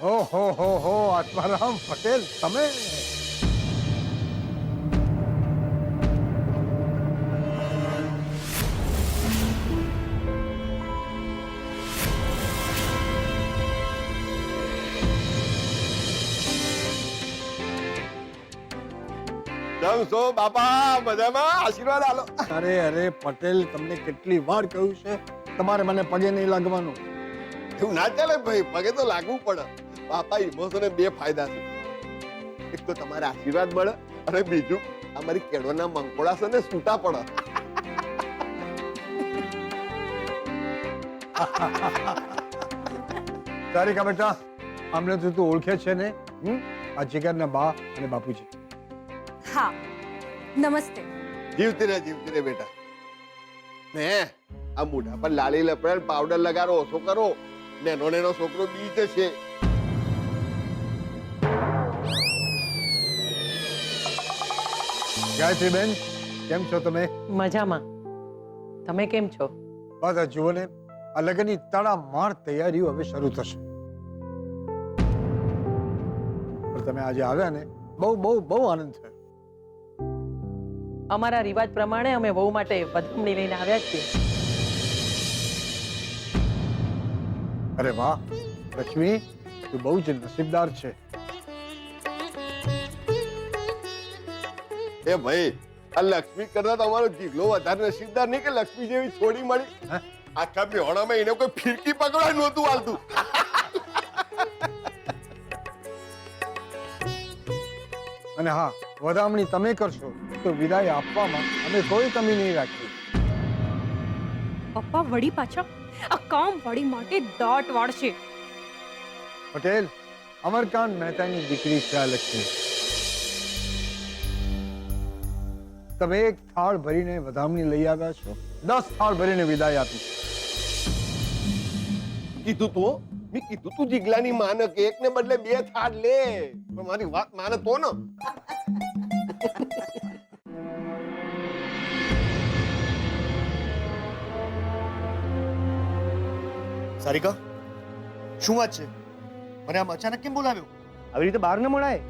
ઓહો હો આત્મારામ પટેલ તમે કેમ છો બાપા? મજામાં? આશીર્વાદ આલો. અરે પટેલ તમને કેટલી વાર કહ્યું છે તમારે મને પગે નહીં લાગવાનું. એવું ના ચાલે ભાઈ, પગે તો લાગવું પડે. બાપા ઇમોશને બે ફાયદા છે. એક તો તમારા આશીર્વાદ મળે અને બીજું અમારી કેળવના મંકોડા છે ને છૂટા પડે. સારિકા બેટા, અમને તો તું ઓળખે છે ને? આ જીગરના બા અને બાપુજી. હા, નમસ્તે. જીવતી રે બેટા. ને આ મોઢા પર લાલી લપડાને પાવડર લગાડો, ઓછો કરો. નેનો છોકરો બી જશે. ગાયત્રી બેન, કેમ છો તમે? મજામાં. તમે કેમ છો? બસ આ જુઓ ને, આ લગ્નની તડામાર તૈયારીઓ હવે શરૂ થશે. પણ તમે આજે આવ્યા ને, બહુ બહુ બહુ આનંદ થયો. અમારા રિવાજ પ્રમાણે અમે વહુ માટે વધામણી લઈને આવ્યા છીએ. અરે વાહ લક્ષ્મી, તું બહુ જ નસીબદાર છે. એ ભાઈ, આ લક્ષ્મી કરતા તમારો જીગલો વધારે નસીબદાર નહીં કે લક્ષ્મી જેવી છોડી મળી? આખા બેહોણામાં એને કોઈ ફિરકી પકડવા નહોતું હાલતું. અને હા, વધામણી તમે કરશો તો વિદાય આપવામાં અમે કોઈ કમી નહીં રાખીએ. પપ્પા વળી પાછા આ કામ વળી માટે દાટ વાળશે. પટેલ, અમરકાંત મહેતાની દીકરી છે આ લક્ષ્મી. તમે એક થાળ ભરીને વધામણી લઈ આવ્યા છો, 10 થાળ ભરીને વિદાય આપી. કીધું તું મેં કીધું તું જીગલાની માને કે એક ને બદલે 2 થાળ લે, પણ મારી વાત માને તો ને. સારિકા, શું વાત છે? મને આમ અચાનક કેમ બોલાવ્યો? આવી રીતે બહાર ન મળાય.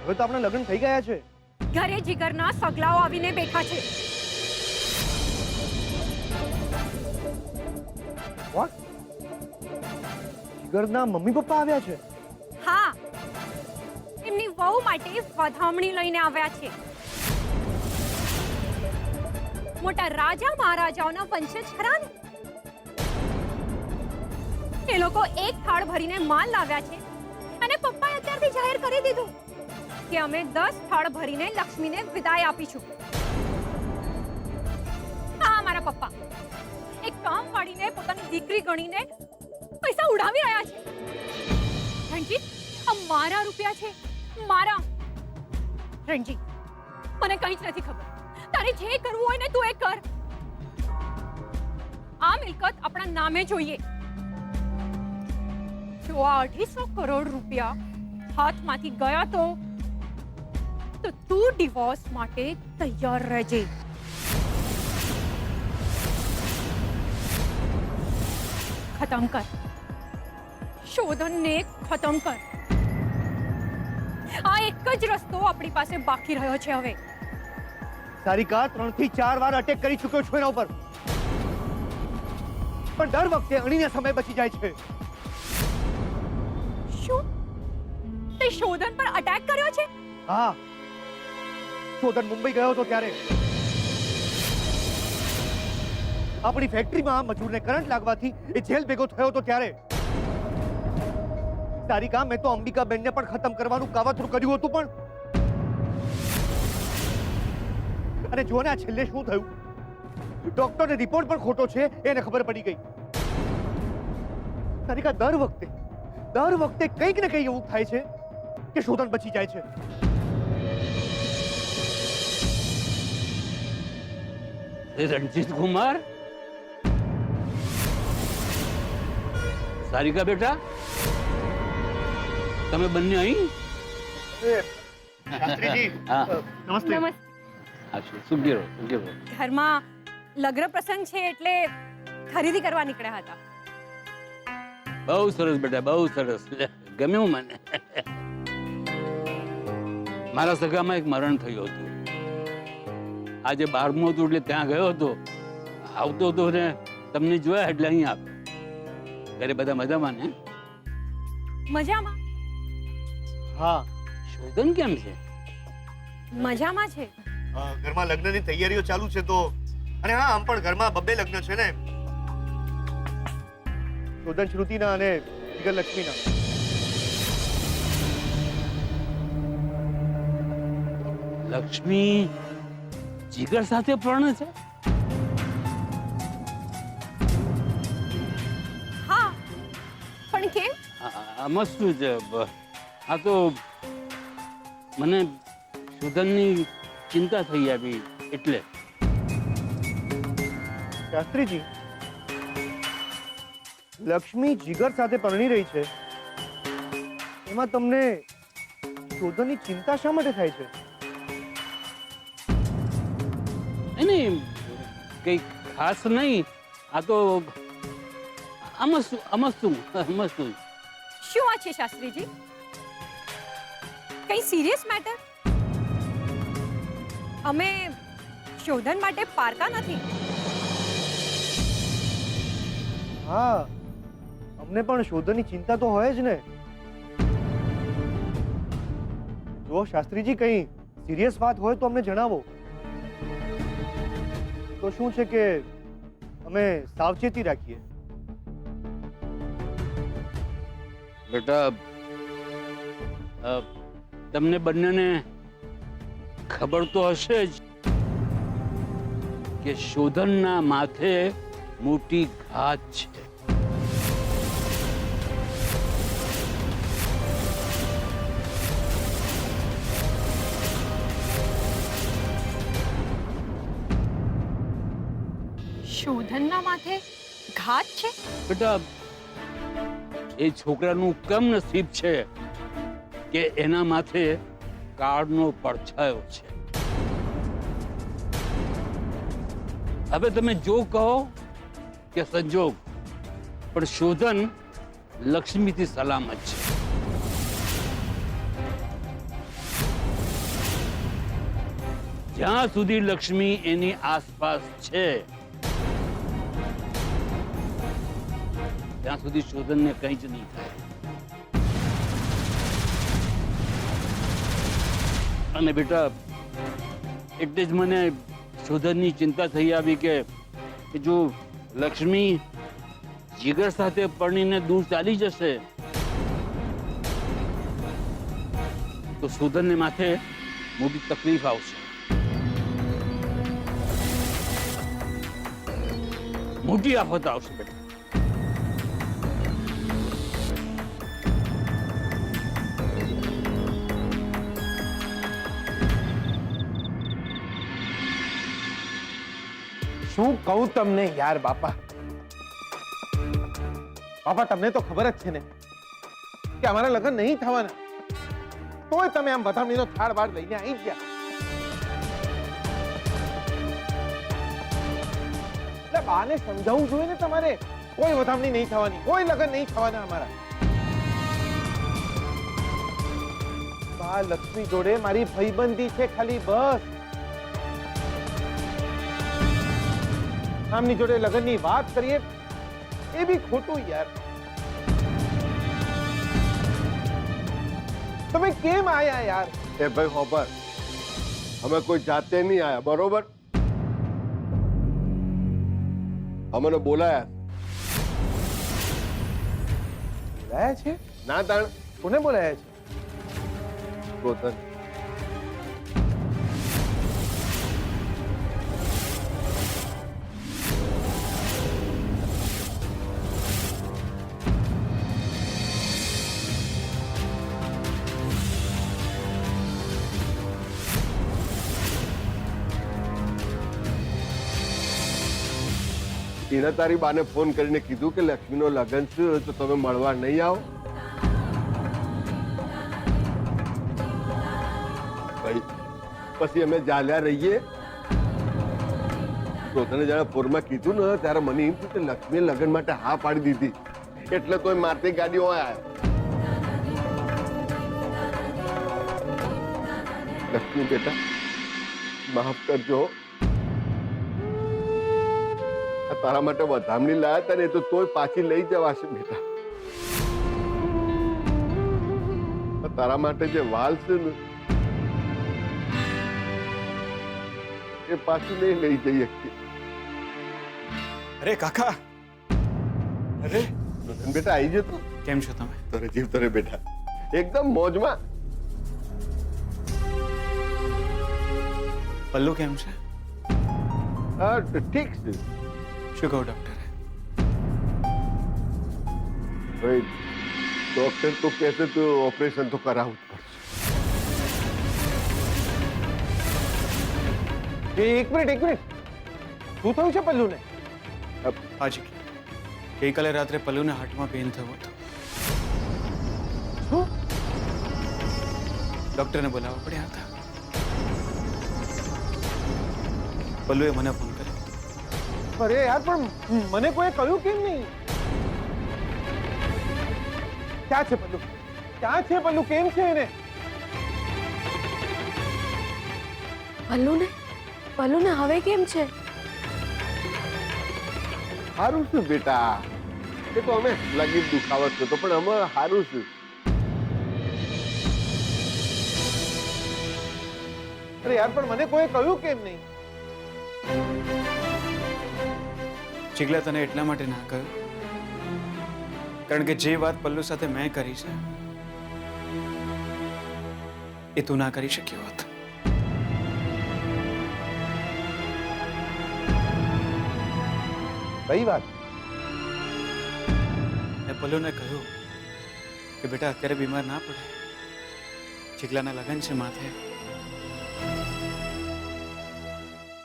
હવે તો આપણા લગ્ન થઈ ગયા છે. ઘરે જીગરના સગલાઓ આવીને બેઠા છે. વોટ? જીગરના મમ્મી પપ્પા આવ્યા છે? હા, એમની વહુ માટે વધામણી લઈને આવ્યા છે. મોટા રાજા મહારાજાઓના વંશજ ખરા ને? એ લોકો એક થાળ ભરીને માલ લાવ્યા છે અને પપ્પાએ અત્યારથી જાહેર કરી દીધું કે અમે 10 થાળ ભરીને લક્ષ્મીને વિદાય આપીશું. હા, મારા પપ્પા એક કામ પાડીને પોતાની દીકરી ગણીને પૈસા ઉડાવી રહ્યા છે. રણજીત, આ મારા રૂપિયા છે, મારા. રણજીત, મને કંઈ જ નથી ખબર. તારે જે કરવું હોય ને તું એ કર. આ મિલકત આપણા નામે જોઈએ. જો આ 250 કરોડ રૂપિયા હાથમાંથી ગયા તો તું ડિવોર્સ માટે તૈયાર રહેજે. ખતમ કર શોધનને, ખતમ કર. આ એક જ રસ્તો આપણી પાસે બાકી રહ્યો છે હવે. સારિકા, 3 થી 4 વાર અટેક કરી ચૂક્યો છું એના ઉપર, પણ દર વખતે અણીને સમય બચી જાય છે. શું તે શોધન પર અટેક કર્યો છે? હા, શોધન મુંબઈ ગયો હતો ત્યારે આપણી ફેક્ટરીમાં મજૂરને કરંટ લાગવાથી એ જેલ ભેગો થયો હતો ત્યારે. સારિકા, મેં તો અંબિકાબેનને પણ ખતમ કરવાનું કાવતરું કર્યું હતું, પણ અને જો ને આ છેલ્લે શું થયું? ડોક્ટરને રિપોર્ટ પણ ખોટો છે એને ખબર પડી ગઈ. સારિકા, દર વખતે કંઈક ને કંઈક એવું થાય છે કે શોધન બચી જાય છે. રણજીત કુમાર, સારિકા બેટા, તમે બંને અહીં? શાસ્ત્રીજી, હા. નમસ્તે. શું કહેરો? ઘરમાં લગ્ન પ્રસંગ છે એટલે ખરીદી કરવા નીકળ્યા હતા. બહુ સરસ બેટા, બહુ સરસ. ગમ્યું મને. મારા સગામાં એક મરણ થયું હતું. આજે 12મું હતું એટલે ત્યાં ગયો હતો. આવતો હતો ને તમને જોયા એટલે અહીં આવ્યો. ઘરે બધા મજામાં ને? મજામાં? હા, શોધન કેમ છે? મજામાં છે. ઘરમાં લગ્નની તૈયારીઓ ચાલુ છે તો, અને હા, આમ પણ ઘરમાં બબ્બે લગ્ન છે ને, શોધન શ્રુતિના અને જીગર લક્ષ્મીના. લક્ષ્મી જીગર સાથે પરણે છે? હા, પણ કેમ? આમાં શું છે? આ તો મને શોધનની ચિંતા થઈ આવી એટલે. શાસ્ત્રીજી, લક્ષ્મી જીગર સાથે પરણી રહી છે, એમાં તમને શોધનની ચિંતા શા માટે થાય છે? નહીં, કઈ ખાસ નહીં. આ તો આમાં શું શું વાત છે શાસ્ત્રીજી? કઈ સિરિયસ મેટર? અમે શોધન માટે પારકા નથી. હા, અમને પણ શોધનની ચિંતા તો હોય જ ને. જો શાસ્ત્રીજી કઈ સિરિયસ વાત હોય તો અમને જણાવો. તો શું છે કે અમે સાવચેતી રાખીએ. બેટા, તમને બંનેને ખબર તો હશે જ કે શોધનના માથે મોટી ઘાત છે. શોધનના માથે ઘાત છે? બેટા, એ છોકરાનું કમ નસીબ છે કે એના માથે કાળનો પડછાયો છે. હવે તમે જો કહો કે સંજોગ, પણ શોધન લક્ષ્મીથી સલામત છે. જ્યાં સુધી લક્ષ્મી એની આસપાસ છે ત્યાં સુધી શોધનને કંઈ જ નહીં થાય. અને બેટા, એટલે જ મને શોધનની ચિંતા થઈ આવી કે જો લક્ષ્મી જીગર સાથે પરણીને દૂર ચાલી જશે તો શોધનને માથે મોટી તકલીફ આવશે, મોટી આફત આવશે બેટા. શું કહું તમને યાર બાપા. બાપા, તમને તો ખબર જ છે ને કે અમારા લગ્ન નહીં થવાના, તોય તમે આમ વધામણીનો થાળ બાર લઈને આવી ગયા. એટલે બાને સમજાવવું જોઈએ ને તમારે. કોઈ વધામણી નહીં થવાની, કોઈ લગ્ન નહીં થવાના અમારા. બા લક્ષ્મી જોડે મારી ભાઈબંધી છે ખાલી, બસ. આમની જોડે લગ્નની વાત કરીએ એ બી ખોટું યાર. તમે કેમ આયા યાર? એ ભાઈ હોબર, અમે કોઈ જાતે નહીં આયા, બરોબર? અમને બોલાયા. બોલાયા છે? ના તાણ કોને બોલાયા છે? શોધન. એને તારી બાને ફોન કરીને કીધું કે લક્ષ્મીનો લગ્ન છે તો તમે મળવા નહીં આવો? ભાઈ, પછી અમે જાલ્યા રહીએ. તો તને જયારે ફોનમાં કીધું ને ત્યારે મને એમ થયું કે લક્ષ્મીએ લગ્ન માટે હા પાડી દીધી. એટલે તોય મારતી ગાડી હોય આવ્યો. લક્ષ્મી બેટા, માફ કરજો. આ તારા માટે વધામણી લાયા હતા ને, તો તોય પાછી લઈ જવાશે બેટા. આ તારા માટે જે વાલ છે ને, એ પાછું નહીં લઈ જઈ શકીએ. અરે કાકા, અરે બેટા આવી જતો. કેમ છો તમે? તને જીવ તને બેટા એકદમ મોજમાં. પલ્લુ કેમ છે? હા ઠીક છે. શું કહું ડોક્ટરે? ભાઈ ડોક્ટર તો કહેશે તો ઓપરેશન તો કરાવવું જ પડશે. એક મિનિટ શું થયું છે પલ્લુને? હાજી, ગઈકાલે રાત્રે પલ્લુના હાર્ટમાં પેઇન થયો હતો. શું? ડોક્ટરને બોલાવવા પડ્યા હતા. પલ્લુએ મને ફોન કર્યો. અરે યાર, પણ મને કોઈ કહ્યું કેમ નહીં? ક્યાં છે પલ્લુ? ક્યાં છે પલ્લુ? કેમ છે એને? પલ્લુને હવે કેમ છે? સારું છે બેટા. એ તો અમે લગી દુખાવત હતો, પણ અમે સારું છે. અરે યાર, પણ મને કોઈ કહ્યું કેમ નહીં? ચિગલા તને એટલા માટે ના કહ્યું કારણ કે જે વાત પલ્લુ સાથે મેં કરી છે એ તું ના કરી શક્યો હોત. કઈ વાત? મેં પલ્લુને કહ્યું કે બેટા અત્યારે બીમાર ના પડે, ચિગલાના લગ્ન છે માથે.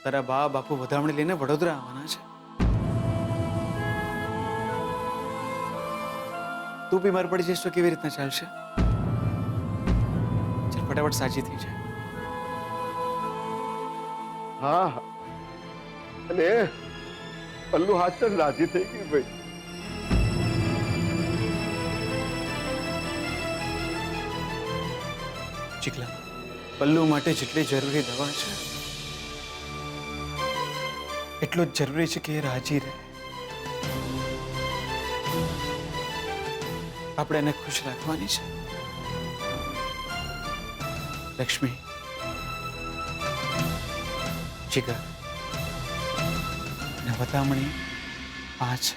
તારા બા બાપુ વધામણી લઈને વડોદરા આવવાના છે. તું બીમાર પડી જઈશ તો કેવી રીતના ચાલશે? ચાલ ફટાફટ સાજી થઈ જાય. હા અને પલ્લુ હાથ તો રાજી થઈ ગઈ ભાઈ. ચિકલા, પલ્લુ માટે જેટલી જરૂરી દવા છે એટલું જ જરૂરી છે કે એ રાજી રહે. આપણે એને ખુશ રાખવાની છે. લક્ષ્મી, જીગર અને વધામણી આ છે.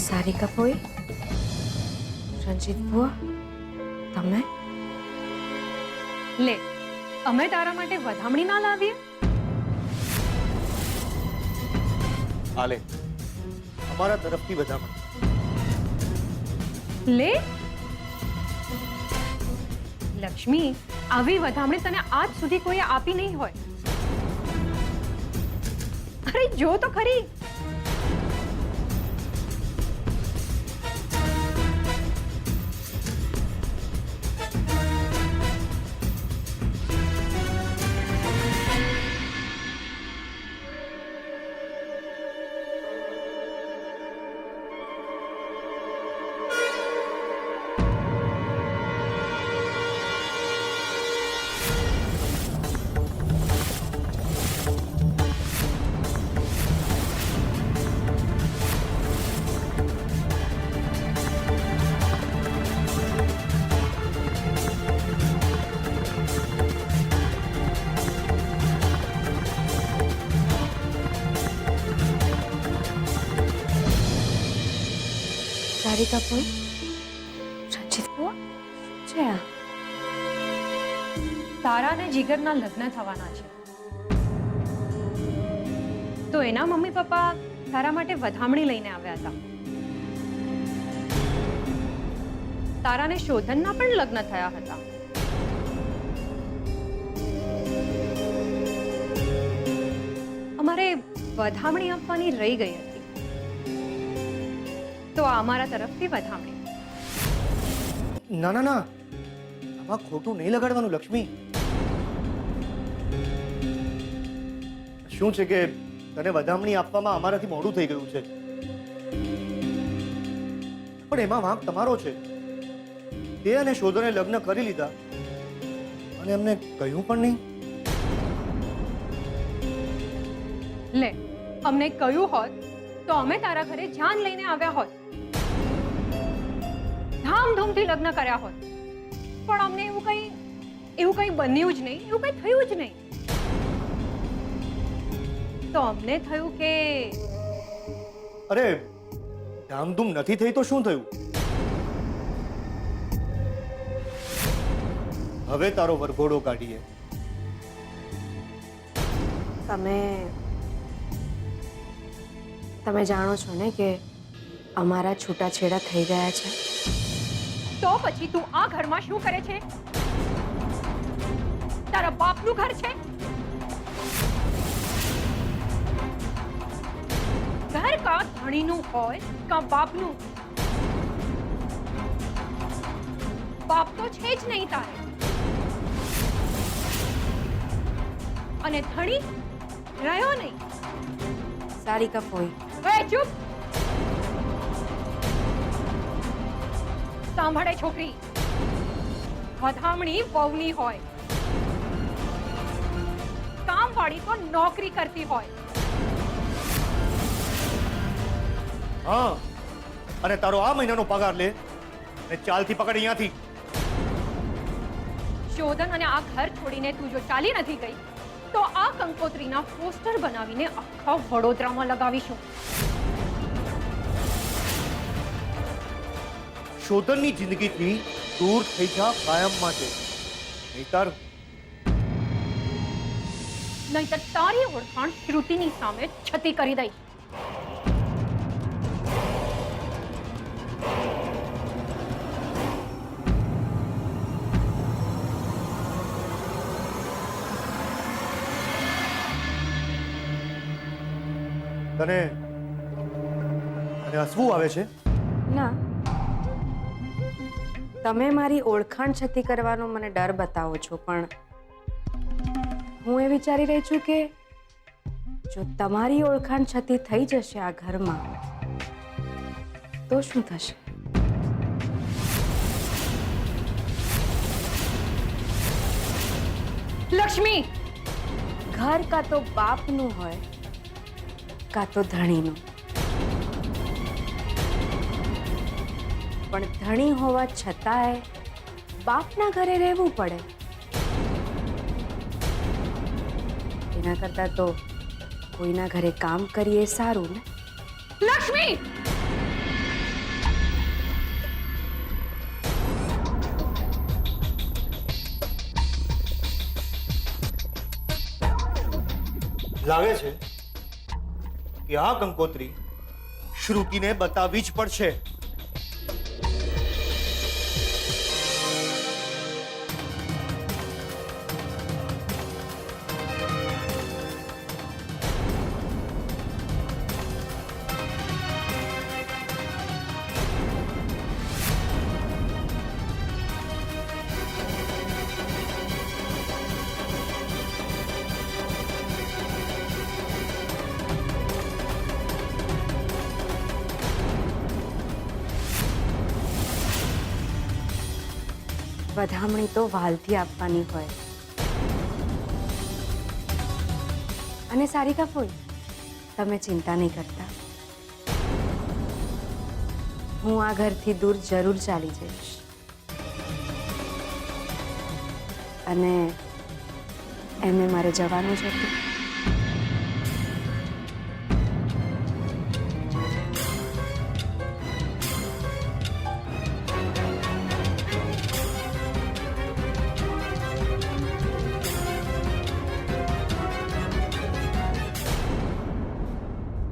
સારિકા ફોઈ, રંજીત બુઆ, તમે? લે, અમે તારા માટે વધામણી ના લાવીએ? હાલે, અમારા તરફથી વધામણી. લે લક્ષ્મી, આવી વધામણી તને આજ સુધી કોઈ આપી નહીં હોય. અરે જો તો ખરી. સારિકા ફોઈ, રંજીત બુઆ, તારા અને જીગરના લગ્ન થવાના છે, તો એના મમ્મી પપ્પા તારા માટે વધામણી લઈને આવ્યા હતા. તારા ને શોધનના પણ લગ્ન થયા હતા. અમારે વધામણી આપવાની રહી ગઈ હતી, તો આ અમારા તરફથી વધામણી. ના ના ના, આમાં ખોટું નહીં લગાડવાનું લક્ષ્મી. શું છે કે તને વધામણી આપવામાં અમારાથી મોડું થઈ ગયું છે, પણ એમાં વાંક તમારો છે. તે અને શોધને લગ્ન કરી લીધા અને એમને કહ્યું પણ નહીં. લે, અમને કહ્યું હોત તો અમે તારા ઘરે જાન લઈને આવ્યા હોત, ધામધૂમથી લગ્ન કર્યા હોત. પણ અમને એવું કંઈ બન્યું જ નહીં, એવું કંઈ થયું જ નહીં. તો અમને થયું કે અરે ધામધૂમ નથી થઈ તો શું થયું? હવે તારો વરઘોડો કાઢીએ. તમે જાણો છો ને કે અમારા છૂટાછેડા થઈ ગયા છે. તો પછી તું આ ઘરમાં શું કરે છે? તારા બાપનું ઘર છે? ઘર કા ધણીનું હોય કા બાપનું? બાપ તો છે જ નહીં તારે, અને ધણી રહ્યો નહીં. સારિકા ફોઈ, એ ચૂપ! સાંભળે છોકરી, વધામણી વહુની હોય, કામવાળી તો નોકરી કરતી હોય. હા, અને તારો આ મહિનાનો પગાર લે અને ચાલથી પકડ અહીંયાથી. શોધન અને આ ઘર છોડીને તું જો ચાલી નથી ગઈ તો આ કંકોત્રીના પોસ્ટર બનાવીને આખા વડોદરામાં લગાવીશું. શોધનની જિંદગીથી દૂર થઈ જા કાયમ માટે, નહીતર તારી ઓળખાણ શ્રુતિની સામે છતી કરી દઈશ. તને હસવું આવે છે? ના, તમે મારી ઓળખાણ છતી કરવાનો મને ડર બતાવો છો, પણ હું એ વિચારી રહી છું કે જો તમારી ઓળખાણ છતી થઈ જશે આ ઘરમાં તો શું થશે? લક્ષ્મી, ઘર કાં તો બાપનું હોય કાં તો ધણીનું, પણ ધણી હોવા છતાંય બાપના ઘરે રહેવું પડે. એના કરતાં તો કોઈના ઘરે કામ કરીએ સારું ને. લક્ષ્મી! લાગે છે કે આ કંકોત્રી શ્રુતિને બતાવવી જ પડશે. વધામણી તો વાલથી આપવાની હોય. અને સારિકા ફોઈ, તમે ચિંતા નહીં કરતા, હું આ ઘરથી દૂર જરૂર ચાલી જઈશ. અને એમને મારે જવાનું જ હતું.